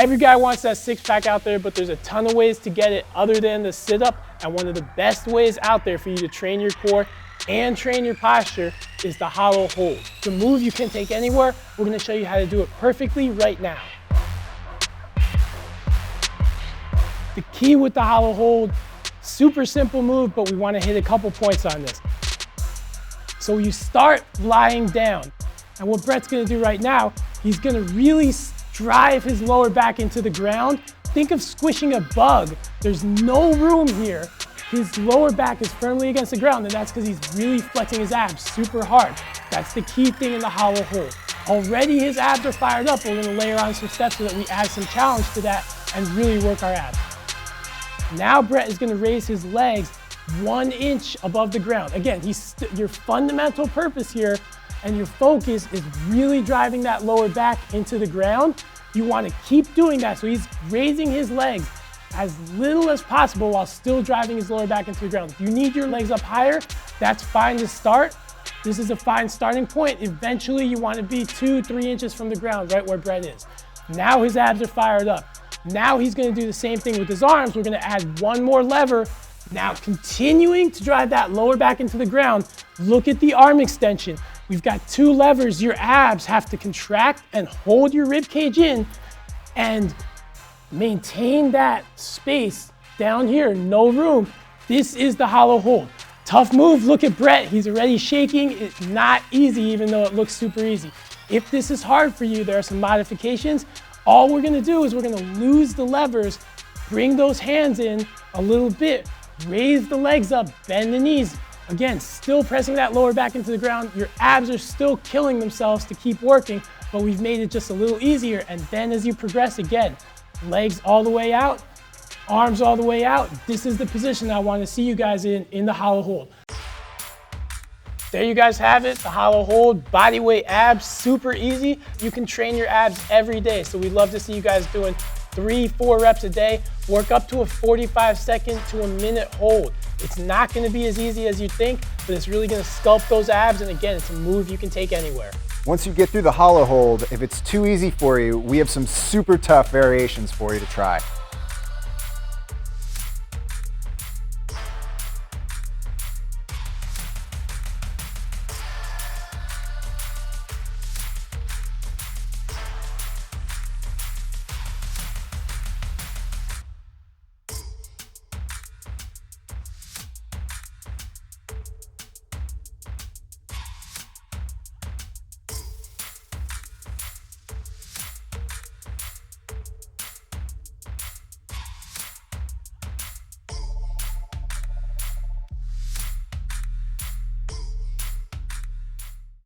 Every guy wants that six-pack out there, but there's a ton of ways to get it other than the sit-up. And one of the best ways out there for you to train your core and train your posture is the hollow hold. It's a move you can take anywhere. We're gonna show you how to do it perfectly right now. The key with the hollow hold, super simple move, but we wanna hit a couple points on this. So you start lying down. And what Brett's gonna do right now, he's gonna really drive his lower back into the ground. Think of squishing a bug. There's no room here. His lower back is firmly against the ground, and that's because he's really flexing his abs super hard. That's the key thing in the hollow hold. Already his abs are fired up. We're gonna layer on some steps so that we add some challenge to that and really work our abs. Now Brett is gonna raise his legs 1 inch above the ground. Again, your fundamental purpose here and your focus is really driving that lower back into the ground. You want to keep doing that. So he's raising his legs as little as possible while still driving his lower back into the ground. If you need your legs up higher, that's fine to start. This is a fine starting point. Eventually you want to be 2-3 inches from the ground, right where Brett is. Now his abs are fired up. Now he's going to do the same thing with his arms. We're going to add one more lever. Now continuing to drive that lower back into the ground. Look at the arm extension. We've got 2 levers. Your abs have to contract and hold your rib cage in and maintain that space down here, no room. This is the hollow hold. Tough move. Look at Brett. He's already shaking. It's not easy, even though it looks super easy. If this is hard for you, there are some modifications. All we're going to do is we're going to lose the levers, bring those hands in a little bit, raise the legs up, bend the knees. Again, still pressing that lower back into the ground. Your abs are still killing themselves to keep working, but we've made it just a little easier. And then as you progress again, legs all the way out, arms all the way out. This is the position I want to see you guys in the hollow hold. There you guys have it, the hollow hold, body weight abs, super easy. You can train your abs every day. So we'd love to see you guys doing 3-4 reps a day, work up to a 45-second to a minute hold. It's not going to be as easy as you think, but it's really going to sculpt those abs. And again, it's a move you can take anywhere. Once you get through the hollow hold, if it's too easy for you, we have some super tough variations for you to try.